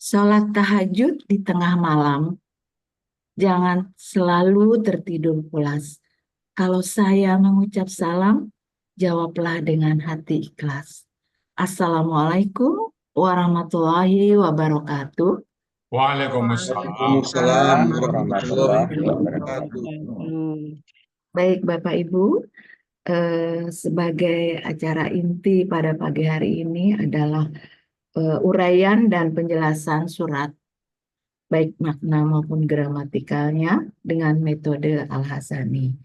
Sholat tahajud di tengah malam, jangan selalu tertidur pulas. Kalau saya mengucap salam, jawablah dengan hati ikhlas. Assalamualaikum warahmatullahi wabarakatuh. Waalaikumsalam Waalaikumsalam warahmatullahi warahmatullahi wabarakatuh. wabarakatuh. Baik Bapak Ibu, sebagai acara inti pada pagi hari ini adalah uraian dan penjelasan surat, baik makna maupun gramatikalnya dengan metode Al-Hasani.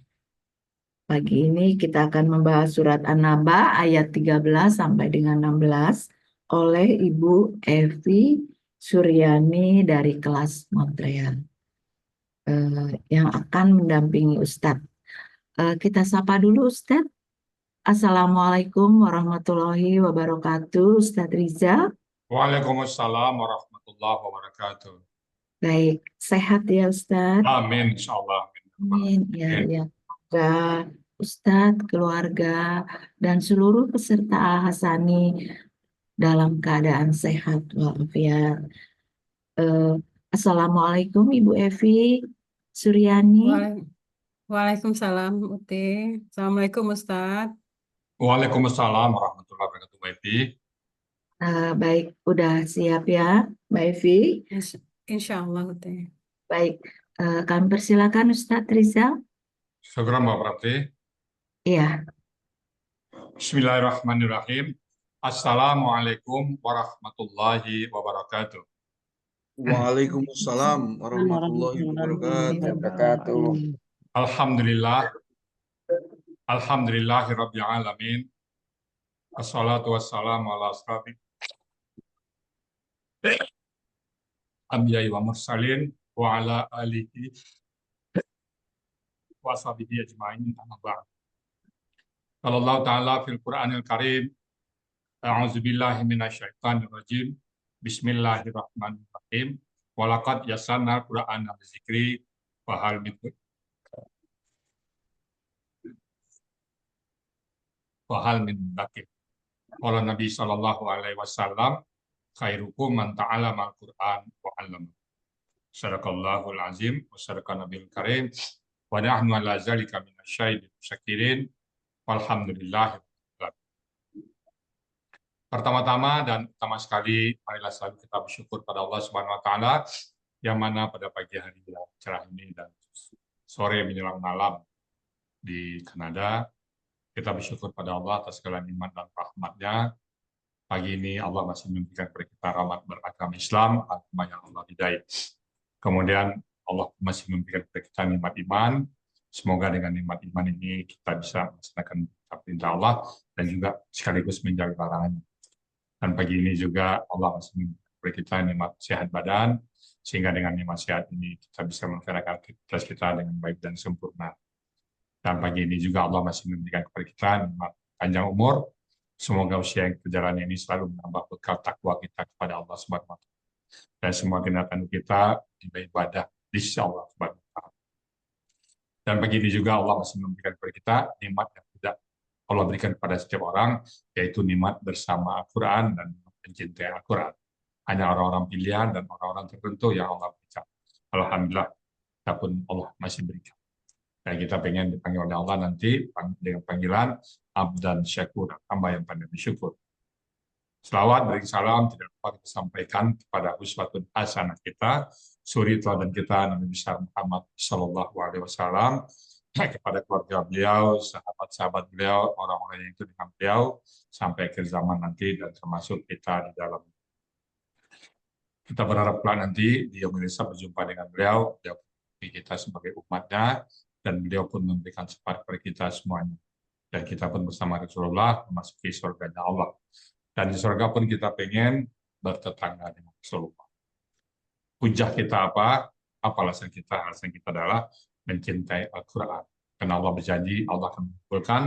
Pagi ini kita akan membahas surat An-Naba ayat 13 sampai dengan 16 oleh Ibu Evi Suryani dari kelas Montreal yang akan mendampingi Ustadz. Kita sapa dulu Ustadz. Assalamualaikum warahmatullahi wabarakatuh, Ustadz Riza. Waalaikumsalam warahmatullahi wabarakatuh. Baik, sehat ya Ustadz. Amin, insyaallah. Amin. Ya, Amin. ya. Semoga Ustadz, keluarga, dan seluruh peserta Al-Hasani dalam keadaan sehat walafiat. Eh, Assalamualaikum Ibu Evi Suryani. Waalaikumsalam Uti. Assalamualaikum Ustadz. Waalaikumsalam warahmatullahi wabarakatuh, Baiti. Baik, udah siap ya, Mbak Evi? Insya Allah Uti. Baik, kami persilakan Ustadz Rizal. Syukur Mbak Prati. Iya, Bismillahirrahmanirrahim. Assalamualaikum warahmatullahi wabarakatuh. Waalaikumsalam warahmatullahi wabarakatuh. Alhamdulillah. Alhamdulillahi rabbil alamin. Assalatu wassalamu ala asrafil anbiya'i wa mursalin wa ala alihi wa sahbihi ajma'in. Amma ba'd. Qala Allah Ta'ala fil Qur'anil Karim, a'udzu billahi minasyaitonir rajim. Bismillahirrahmanirrahim. Walaqad yassarna Qur'ana lidzikri wa hal min mudzakir. Qala Nabi sallallahu alaihi wasallam, khairukum man ta'allama al-Qur'an wa 'allama. Sadaqallahul azim wa sadaqa nabiyul karim wa nahnu ala zalika minasyahidin syakirin walhamdulillah. Pertama-tama dan utama sekali, marilah selalu kita bersyukur pada Allah Subhanahu wa taala yang mana pada pagi hari yang cerah ini dan sore menjelang malam di Kanada, kita bersyukur pada Allah atas segala nikmat dan rahmat-Nya. Pagi ini Allah masih memberikan kepada kita rahmat beragama Islam, agama yang Allah ridai. Kemudian Allah masih memberikan kepada kita nikmat iman. Semoga dengan nikmat iman ini kita bisa melaksanakan perintah Allah dan juga sekaligus menjaga larangannya. Dan pagi ini juga Allah masih memberikan kepada kita nikmat sehat badan, sehingga dengan nikmat sehat ini kita bisa melaksanakan aktivitas kita dengan baik dan sempurna. Dan pagi ini juga Allah masih memberikan kepada kita nikmat panjang umur. Semoga usia yang berjalan ini selalu menambah bekal takwa kita kepada Allah Subhanahu wa taala. Dan semua tindakan kita ibadah di sisi Allah Subhanahu wa taala. Dan pagi ini juga Allah masih memberikan kepada kita nikmat yang tidak Allah berikan kepada setiap orang, yaitu nikmat bersama Al-Quran dan mencintai Al-Quran. Hanya orang-orang pilihan dan orang-orang tertentu yang Allah berikan. Alhamdulillah, kita pun Allah masih berikan. Dan kita pengen dipanggil oleh Allah nanti dengan panggilan Abdan Syakur, hamba yang pandai bersyukur. Selawat dan salam tidak lupa kita sampaikan kepada uswatun hasanah kita, suri teladan kita Nabi besar Muhammad Sallallahu Alaihi Wasallam, kepada keluarga beliau, sahabat-sahabat beliau, orang-orang yang itu dengan beliau sampai akhir zaman nanti, dan termasuk kita di dalam. Kita berharap nanti di Indonesia berjumpa dengan beliau, kita sebagai umatnya, dan beliau pun memberikan syafaat kepada kita semuanya. Dan kita pun bersama Rasulullah memasuki surganya Allah. Dan di surga pun kita pengen bertetangga dengan Rasulullah. Hujah kita apa? Apa alasan kita? Alasan kita adalah mencintai Al-Quran. Karena Allah berjanji, Allah akan mengumpulkan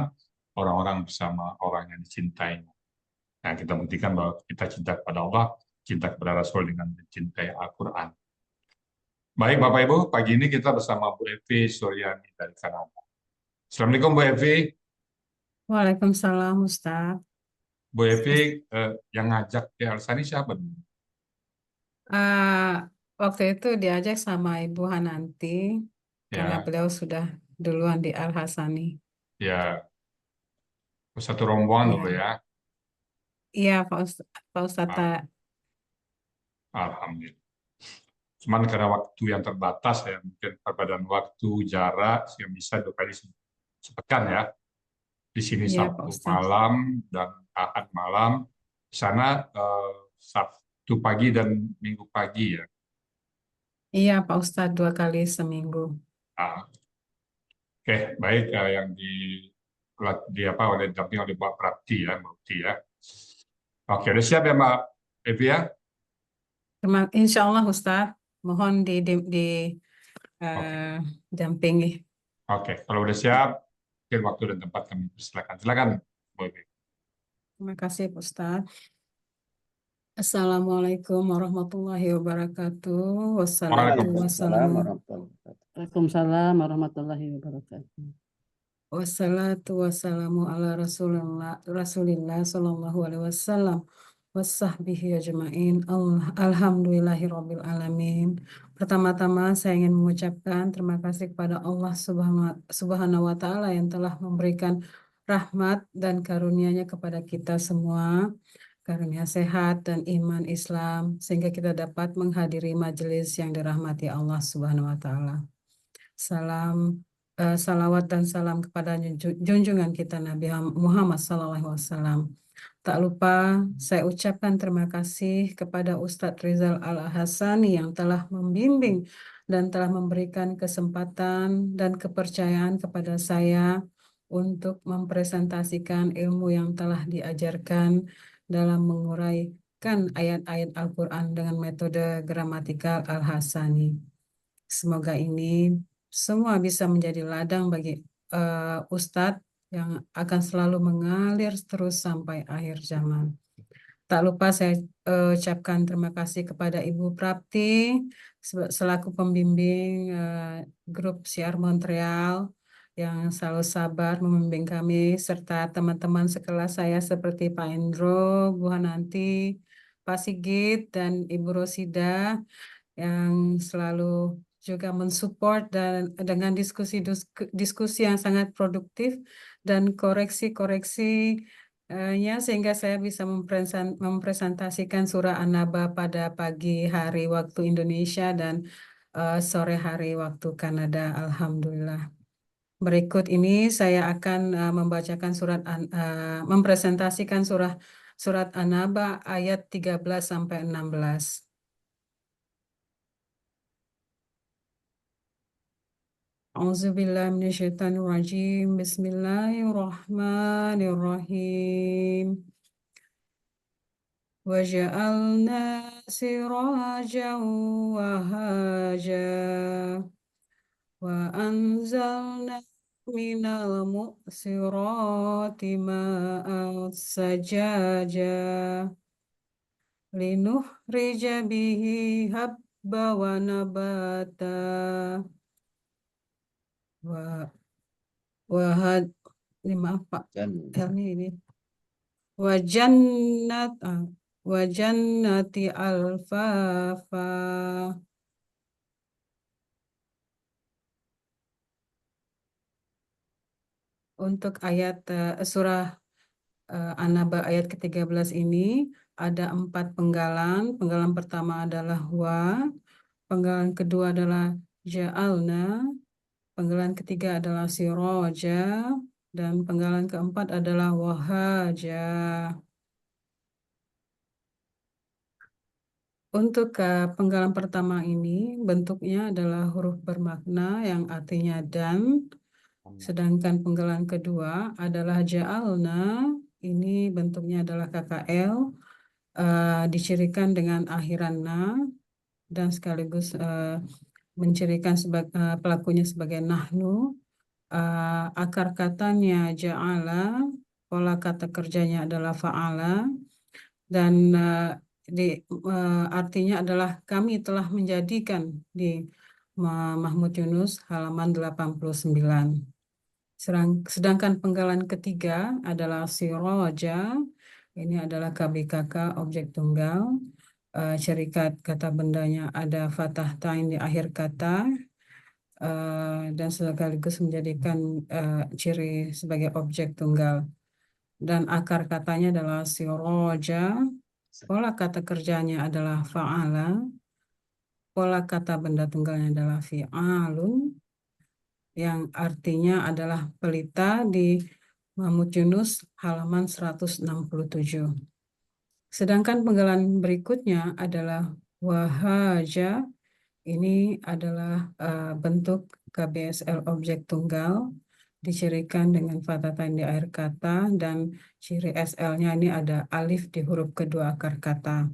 orang-orang bersama orang yang dicintainya. Nah, kita buktikan bahwa kita cinta kepada Allah, cinta kepada Rasul dengan mencintai Al-Quran. Baik Bapak Ibu, pagi ini kita bersama Bu Evi Suryani dari Kanada. Assalamualaikum Bu Evi. Waalaikumsalam Ustadz. Bu Evi, yang ngajak ke Al-Hasani siapa? Eh, waktu itu diajak sama Ibu Hananti karena Ya, beliau sudah duluan di Al Hasani. ya, satu rombongan dulu Ya, ya. iya Pak Ustadz. Ah, Alhamdulillah. Cuman karena waktu yang terbatas ya, mungkin perbedaan waktu, jarak, yang bisa 2 kali sepekan ya. Di sini Iya Pak Sabtu Ustadz. malam dan Ahad malam. Di sana Sabtu pagi dan Minggu pagi ya. Iya Pak Ustadz 2 kali seminggu. Ah, Oke, baik yang di apa oleh didampingi oleh Mbak Prapti ya, Mbak Prapti ya. Oke, udah siap ya Mbak Evi ya? Insya Allah Ustadz, mohon Oke, dampingi. oke. Kalau udah siap, mungkin waktu dan tempat kami persilakan. Silakan, Mbak Evi. Terima kasih Pak Ustadz. Assalamualaikum warahmatullahi wabarakatuh. Wassalatu Waalaikumsalam. wassalamu Waalaikumsalam warahmatullahi wabarakatuh. Wassalatu wassalamu ala Rasulillah sallallahu alaihi wasallam wassahbihi ajma'in. Alhamdulillahirabbil alamin. Pertama-tama saya ingin mengucapkan terima kasih kepada Allah Subhanahu wa taala yang telah memberikan rahmat dan karunia-Nya kepada kita semua, karunia sehat dan iman Islam sehingga kita dapat menghadiri majelis yang dirahmati Allah Subhanahu wa taala. Salawat dan salam kepada junjungan kita Nabi Muhammad SAW. Tak lupa saya ucapkan terima kasih kepada Ustadz Rizal Al-Hasani yang telah membimbing dan telah memberikan kesempatan dan kepercayaan kepada saya untuk mempresentasikan ilmu yang telah diajarkan dalam menguraikan ayat-ayat Al-Quran dengan metode gramatikal Al-Hasani. Semoga ini semua bisa menjadi ladang bagi Ustadz yang akan selalu mengalir terus sampai akhir zaman. Tak lupa saya ucapkan terima kasih kepada Ibu Prapti selaku pembimbing grup Siar Montreal yang selalu sabar membimbing kami serta teman-teman sekelas saya seperti Pak Endro, Bu Hananti, Pak Sigit, dan Ibu Rosida yang selalu juga mensupport dan dengan diskusi yang sangat produktif dan koreksi-koreksi nya sehingga saya bisa mempresentasikan surah An-Naba pada pagi hari waktu Indonesia dan sore hari waktu Kanada. Alhamdulillah. Berikut ini saya akan membacakan mempresentasikan surat An-Naba ayat 13 sampai 16. A'udzubillahiminasyaitonirrajim. Bismillahirrahmanirrahim. Waja'alna sirajan wahaja wa anzalna minal mu'sirati ma'an sajaja linukhrija bihi habba wa nabata wahad ini maaf Pak ini wajannati alfafa. Untuk ayat surah An-Naba ayat ke-13 ini ada 4 penggalan. Penggalan pertama adalah wa, penggalan kedua adalah ja'alna, penggalan ketiga adalah siroja, dan penggalan keempat adalah wahaja. Untuk penggalan pertama ini bentuknya adalah huruf bermakna yang artinya dan, sedangkan penggalan kedua adalah ja'alna, ini bentuknya adalah KKL, dicirikan dengan akhiran na, dan sekaligus mencirikan pelakunya sebagai nahnu. Akar katanya ja'ala, pola kata kerjanya adalah fa'ala, dan artinya adalah kami telah menjadikan di Mahmud Yunus halaman 89. Sedangkan penggalan ketiga adalah siroja, ini adalah KBKK objek tunggal, Ciri kata bendanya ada fathah tain di akhir kata, dan sekaligus menjadikan ciri sebagai objek tunggal. Dan akar katanya adalah siroja, pola kata kerjanya adalah fa'ala, pola kata benda tunggalnya adalah fi'alun, yang artinya adalah pelita di Muhammad Yunus halaman 167. Sedangkan penggalan berikutnya adalah wahaja. Ini adalah bentuk KBSL objek tunggal, dicirikan dengan fathah di akhir kata, dan ciri SL-nya ini ada alif di huruf kedua akar kata.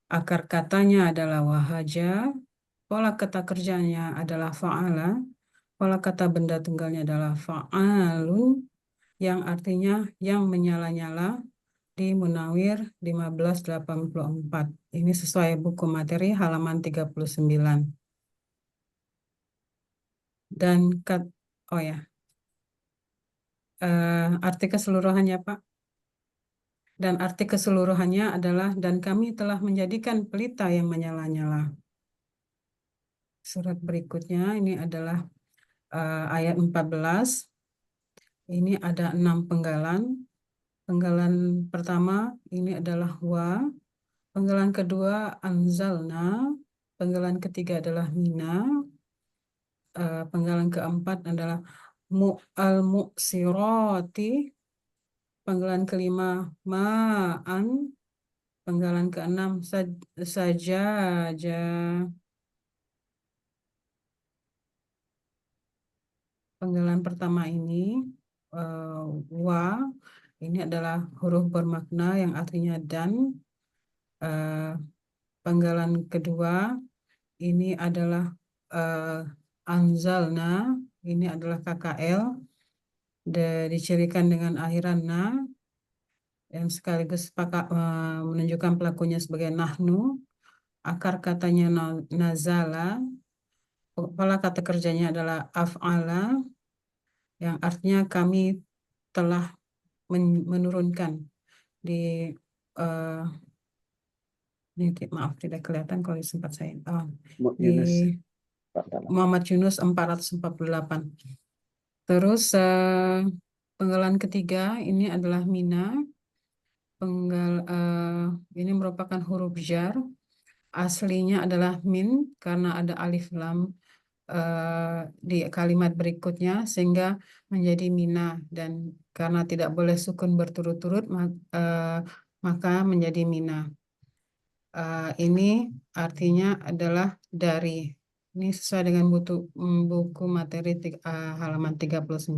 Akar katanya adalah wahaja, pola kata kerjanya adalah fa'ala, pola kata benda tunggalnya adalah fa'alun, yang artinya yang menyala-nyala, di Munawir 1584. Ini sesuai buku materi halaman 39. Dan oh ya, arti keseluruhannya Pak. Dan arti keseluruhannya adalah dan kami telah menjadikan pelita yang menyala-nyala. Surat berikutnya ini adalah ayat 14. Ini ada 6 penggalan. Penggalan pertama ini adalah wa. Penggalan kedua anzalna. Penggalan ketiga adalah mina. Penggalan keempat adalah al-mu'sirati. Penggalan kelima ma'an. Penggalan keenam sajaja. Penggalan pertama ini wa, ini adalah huruf bermakna yang artinya dan. Penggalan kedua ini adalah anzalna, ini adalah KKL, dicirikan dengan akhiran na, yang sekaligus menunjukkan pelakunya sebagai nahnu. Akar katanya nazala, pola kata kerjanya adalah af'ala, yang artinya kami telah menurunkan di ini maaf tidak kelihatan kalau sempat saya di Muhammad Yunus 448. Terus penggalan ketiga ini adalah mina. Ini merupakan huruf jar. Aslinya adalah min karena ada alif lam di kalimat berikutnya sehingga menjadi mina, dan karena tidak boleh sukun berturut-turut maka menjadi mina. Ini artinya adalah dari. Ini sesuai dengan buku materi halaman 39.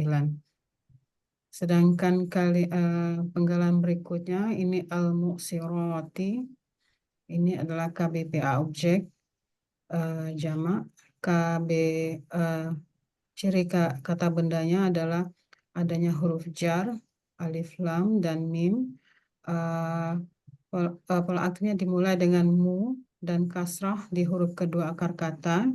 Sedangkan penggalan berikutnya ini al-mu'sirati. Ini adalah KBPA objek jamak. Ciri kata bendanya adalah adanya huruf jar, alif lam dan mim. Pola aktifnya dimulai dengan mu dan kasrah di huruf kedua akar kata.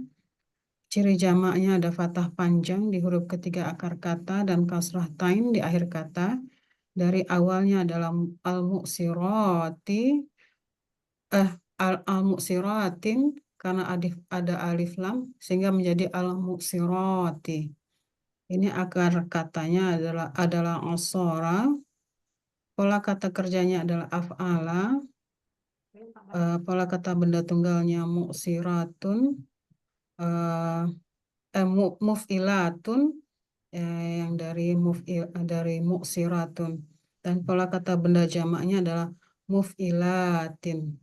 Ciri jamaknya ada fathah panjang di huruf ketiga akar kata dan kasrah tain di akhir kata. Dari awalnya adalah al-mu'sirati, al-mu'siratin karena ada alif lam sehingga menjadi al-mu'sirati. Ini akar katanya adalah asora. Pola kata kerjanya adalah af'ala. Pola kata benda tunggalnya mu'siratun, muf'ilatun, yang dari mu'siratun, dan pola kata benda jamaknya adalah muf'ilatin.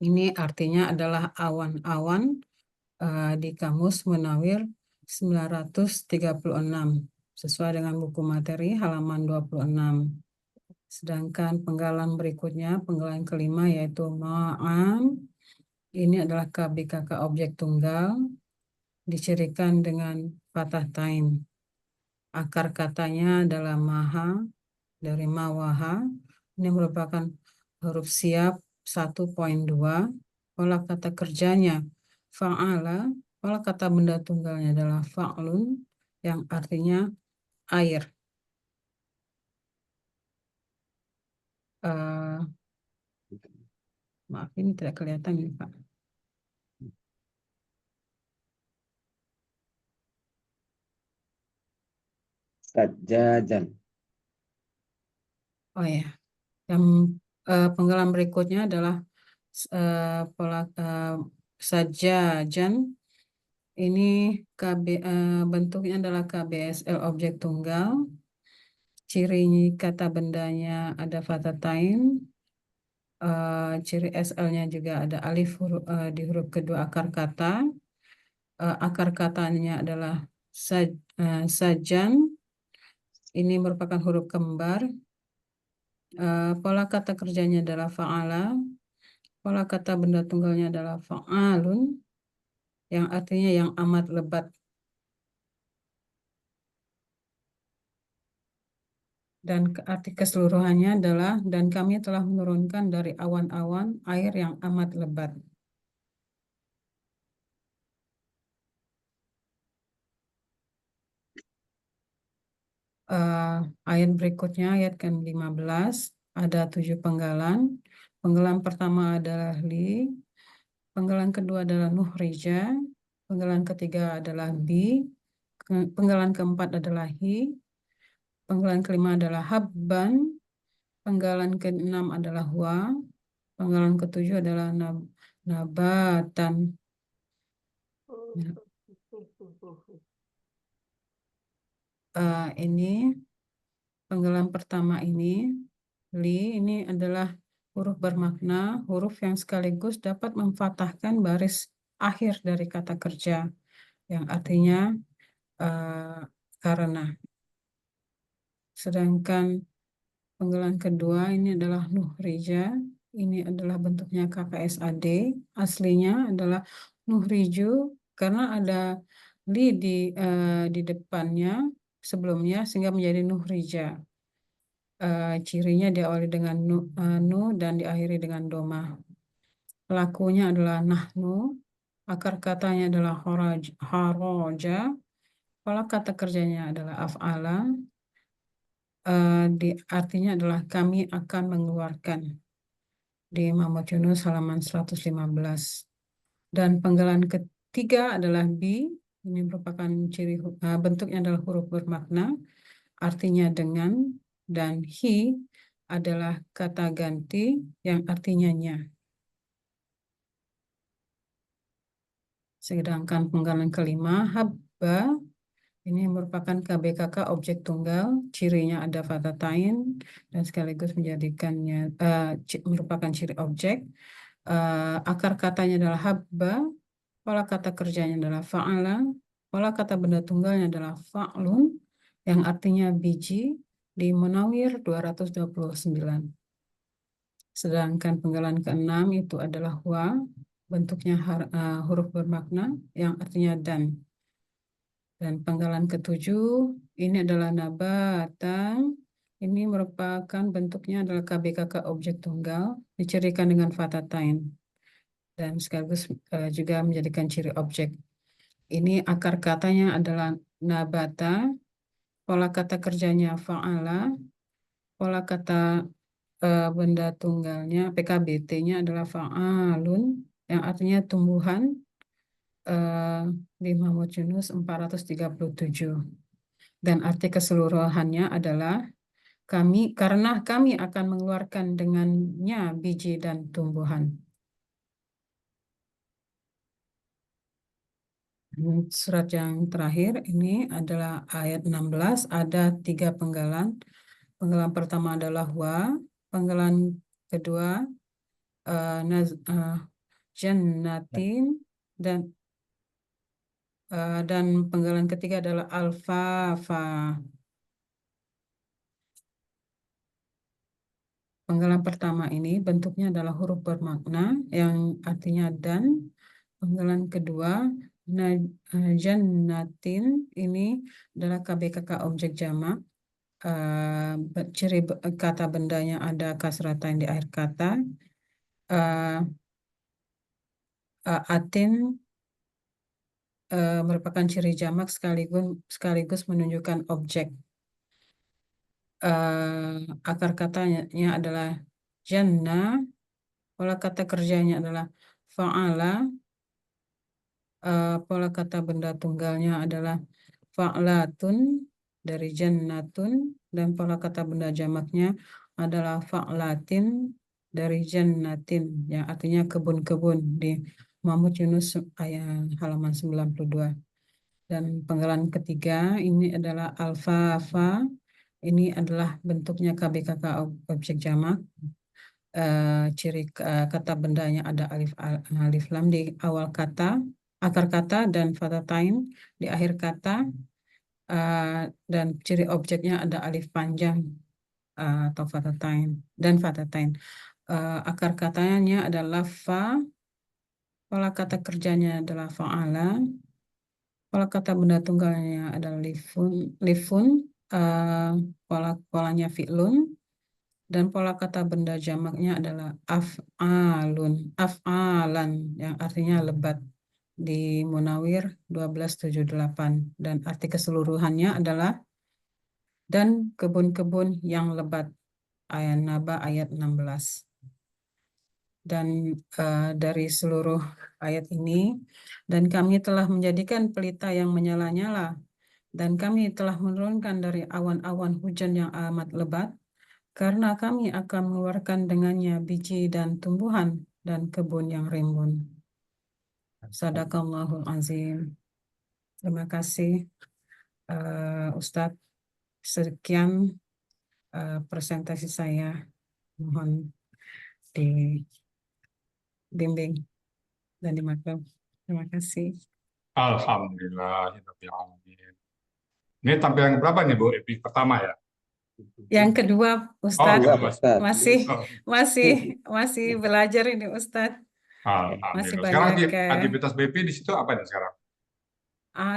Ini artinya adalah awan-awan di Kamus Munawir 936 sesuai dengan buku materi halaman 26. Sedangkan penggalan berikutnya, penggalan kelima yaitu ma'an. Ini adalah KBKK objek tunggal, dicirikan dengan fathah tain. Akar katanya adalah maha, dari mawaha. Ini merupakan huruf siap 1.2. Pola kata kerjanya fa'ala. Pola kata benda tunggalnya adalah fa'lun, yang artinya air. Maaf, ini tidak kelihatan ini, Pak. Sajajan. Oh ya, yang penggalan berikutnya adalah sajajan. Ini bentuknya adalah KBSL objek tunggal. Ciri kata bendanya ada fatatain. Ciri SL-nya juga ada alif di huruf kedua akar kata. Akar katanya adalah sajan. Ini merupakan huruf kembar. Pola kata kerjanya adalah fa'ala. Pola kata benda tunggalnya adalah fa'alun, yang artinya yang amat lebat. Dan arti keseluruhannya adalah, dan kami telah menurunkan dari awan-awan air yang amat lebat. Ayat berikutnya, ayat ke-15, ada 7 penggalan. Penggalan pertama adalah li, penggalan kedua adalah nuhrija, penggalan ketiga adalah bi, penggalan keempat adalah hi, penggalan kelima adalah habban, penggalan keenam adalah wa, penggalan ketujuh adalah nabatan. Ini penggalan pertama ini, li, ini adalah huruf bermakna, huruf yang sekaligus dapat memfathahkan baris akhir dari kata kerja, yang artinya karena. Sedangkan penggalan kedua ini adalah nuhrija, ini adalah bentuknya KKSAD, aslinya adalah nuhriju, karena ada li di depannya sebelumnya sehingga menjadi nuhrija. Cirinya diawali dengan nu dan diakhiri dengan doma. Pelakunya adalah nahnu, akar katanya adalah haraja, pola kata kerjanya adalah af'ala, artinya adalah kami akan mengeluarkan, di Muhammad Yunus halaman 115. Dan penggalan ketiga adalah bi, ini merupakan bentuknya adalah huruf bermakna, artinya dengan, dan hi adalah kata ganti yang artinya nya. Sedangkan penggalan kelima, habba, ini merupakan KBKK objek tunggal, cirinya ada fatatain dan sekaligus menjadikannya merupakan ciri objek. Akar katanya adalah habba, pola kata kerjanya adalah fa'ala, pola kata benda tunggalnya adalah fa'lun, yang artinya biji, di Munawir 229. Sedangkan penggalan keenam itu adalah wa, bentuknya huruf bermakna yang artinya dan. Dan penggalan ketujuh ini adalah nabatan. Ini merupakan bentuknya adalah KBKK objek tunggal, dicirikan dengan fatatain dan sekaligus juga menjadikan ciri objek. Ini akar katanya adalah nabata, pola kata kerjanya fa'ala, pola kata benda tunggalnya PKBT-nya adalah fa'alun, yang artinya tumbuhan, di Muhammad Yunus 437. Dan arti keseluruhannya adalah karena kami akan mengeluarkan dengannya biji dan tumbuhan. Surat yang terakhir ini adalah ayat 16, ada 3 penggalan. Penggalan pertama adalah wa, penggalan kedua jannatin, dan penggalan ketiga adalah alfafa. Penggalan pertama ini bentuknya adalah huruf bermakna yang artinya dan. Penggalan kedua jannatin, ini adalah KBKK objek jamak. Ciri kata bendanya ada kasratain di akhir kata. Atin merupakan ciri jamak sekaligus menunjukkan objek. Akar katanya adalah jannah, pola kata kerjanya adalah fa'ala, pola kata benda tunggalnya adalah fa'latun dari jannatun, dan pola kata benda jamaknya adalah fa'latin dari jannatin, yang artinya kebun-kebun, di Muhammad Yunus ayat halaman 92. Dan penggalan ketiga ini adalah alfafa, ini adalah bentuknya KBKK objek jamak. Ciri kata bendanya ada alif lam di awal kata, akar kata, dan fatatain di akhir kata. Dan ciri objeknya ada alif panjang atau fatatain dan fatatain. Akar katanya adalah fa, pola kata kerjanya adalah fa'ala, pola kata benda tunggalnya adalah lifun, polanya fi'lun, dan pola kata benda jamaknya adalah af'alan, yang artinya lebat, di Munawir 1278, dan arti keseluruhannya adalah dan kebun-kebun yang lebat, ayat Naba ayat 16. Dan dari seluruh ayat ini, dan kami telah menjadikan pelita yang menyala-nyala, dan kami telah menurunkan dari awan-awan hujan yang amat lebat, karena kami akan mengeluarkan dengannya biji dan tumbuhan dan kebun yang rimbun. Sadaqallahul azim. Terima kasih Ustadz. Sekian presentasi saya. Mohon dibimbing dan dimaklum. Terima kasih. Alhamdulillahirrahmanirrahim. Ini tampilan yang berapa nih Bu Epi? Pertama ya? Yang kedua, Oh, Ustadz, Dua, kedua. Ustaz. masih belajar ini Ustadz. Masih Alhamdulillah. Sekarang banyak. aktivitas BP di situ apa nih sekarang?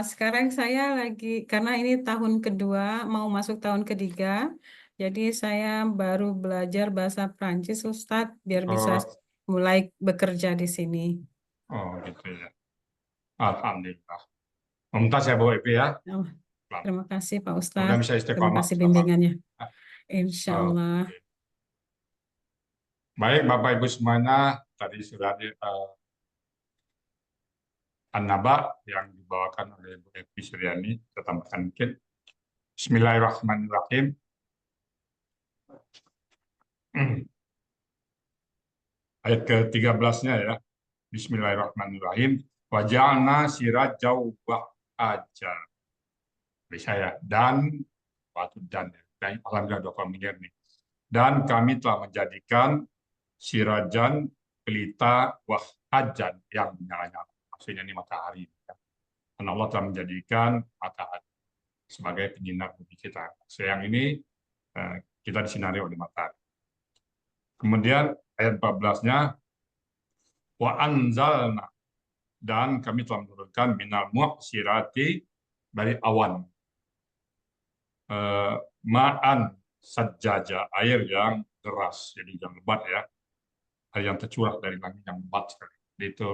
Sekarang saya lagi, karena ini tahun kedua, mau masuk tahun ketiga, jadi saya baru belajar bahasa Prancis, Ustadz, biar bisa mulai bekerja di sini. Oh gitu ya. Alhamdulillah. Mumtaz ya Bu Epi ya. Oh, terima kasih Pak Semoga Ustadz. bisa Terima istiqomah. kasih bimbingannya. Insya Oke. Allah. Baik Bapak Ibu semuanya, tadi sudah An-Naba yang dibawakan oleh Bu Epi Suryani. Kita tambahkan mungkin. Bismillahirrahmanirrahim. Ayat ke-13-nya ya. Bismillahirrahmanirrahim. Waja'alna sirajau wa'aja. Bisa ya. Dan, waktu dan ya. Dan alhamdulillah dua familiar nih. Dan kami telah menjadikan sirajan, pelita, wahajan yang menyala-nyala. Maksudnya ini matahari. Ya. Dan Allah telah menjadikan matahari sebagai penyinar bumi kita. Sayang ini kita disinari oleh matahari. Kemudian ayat 14-nya wa anzalna, dan kami telah menurunkan minal mu'sirati, dari awan, ma'an sajjaja, air yang deras, jadi yang lebat ya, air yang tercurah dari langit yang lebat sekali. Jadi itu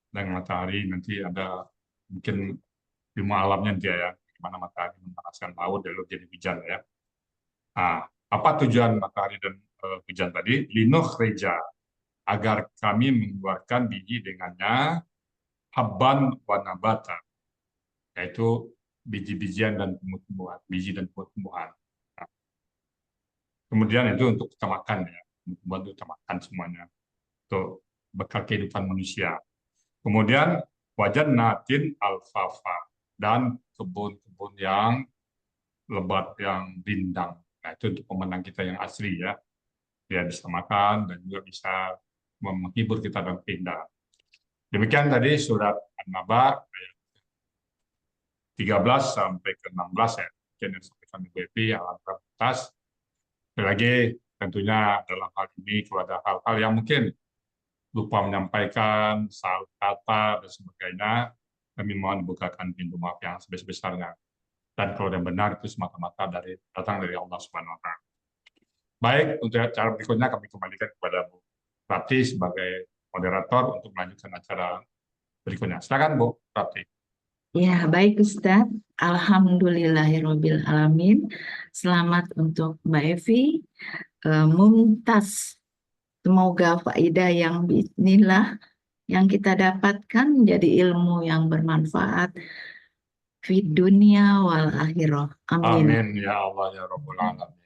dengan matahari nanti ada mungkin ilmu alamnya dia ya, bagaimana matahari memanaskan laut lalu jadi hujan ya. Nah, apa tujuan matahari dan hujan tadi? Linukhrija, agar kami mengeluarkan biji dengannya, habban wa nabata, yaitu biji-bijian dan tumbuh-tumbuhan, biji dan tumbuh-tumbuhan. Nah, kemudian itu untuk kita makan ya, tumbuh-tumbuhan itu kita makan semuanya, untuk bekal kehidupan manusia. Kemudian wajannatin alfafa, dan kebun-kebun yang lebat, yang rindang. Nah, itu untuk pemenang kita yang asli ya. Dia bisa makan dan juga bisa menghibur kita dalam keindahan. Demikian tadi surat An-Naba ayat 13 sampai ke 16 ya. Mungkin yang disampaikan Ibu Epi atas. Sekali lagi tentunya dalam hal ini kalau ada hal-hal yang mungkin lupa menyampaikan, salah kata dan sebagainya, kami mohon bukakan pintu maaf yang sebesar-besarnya. Dan kalau yang benar itu semata-mata datang dari Allah Subhanahu wa Ta'ala. Baik, untuk acara berikutnya kami kembalikan kepada Bu Prapti sebagai moderator untuk melanjutkan acara berikutnya. Silakan Bu Prapti. Ya, baik Ustadz. Alhamdulillahirabbil alamin. Selamat untuk Mbak Evi, Mumtaz Semoga faidah yang bismillah yang kita dapatkan menjadi ilmu yang bermanfaat fi dunia wal akhirah. Amin. Amin ya Allah ya Rabbul Alamin.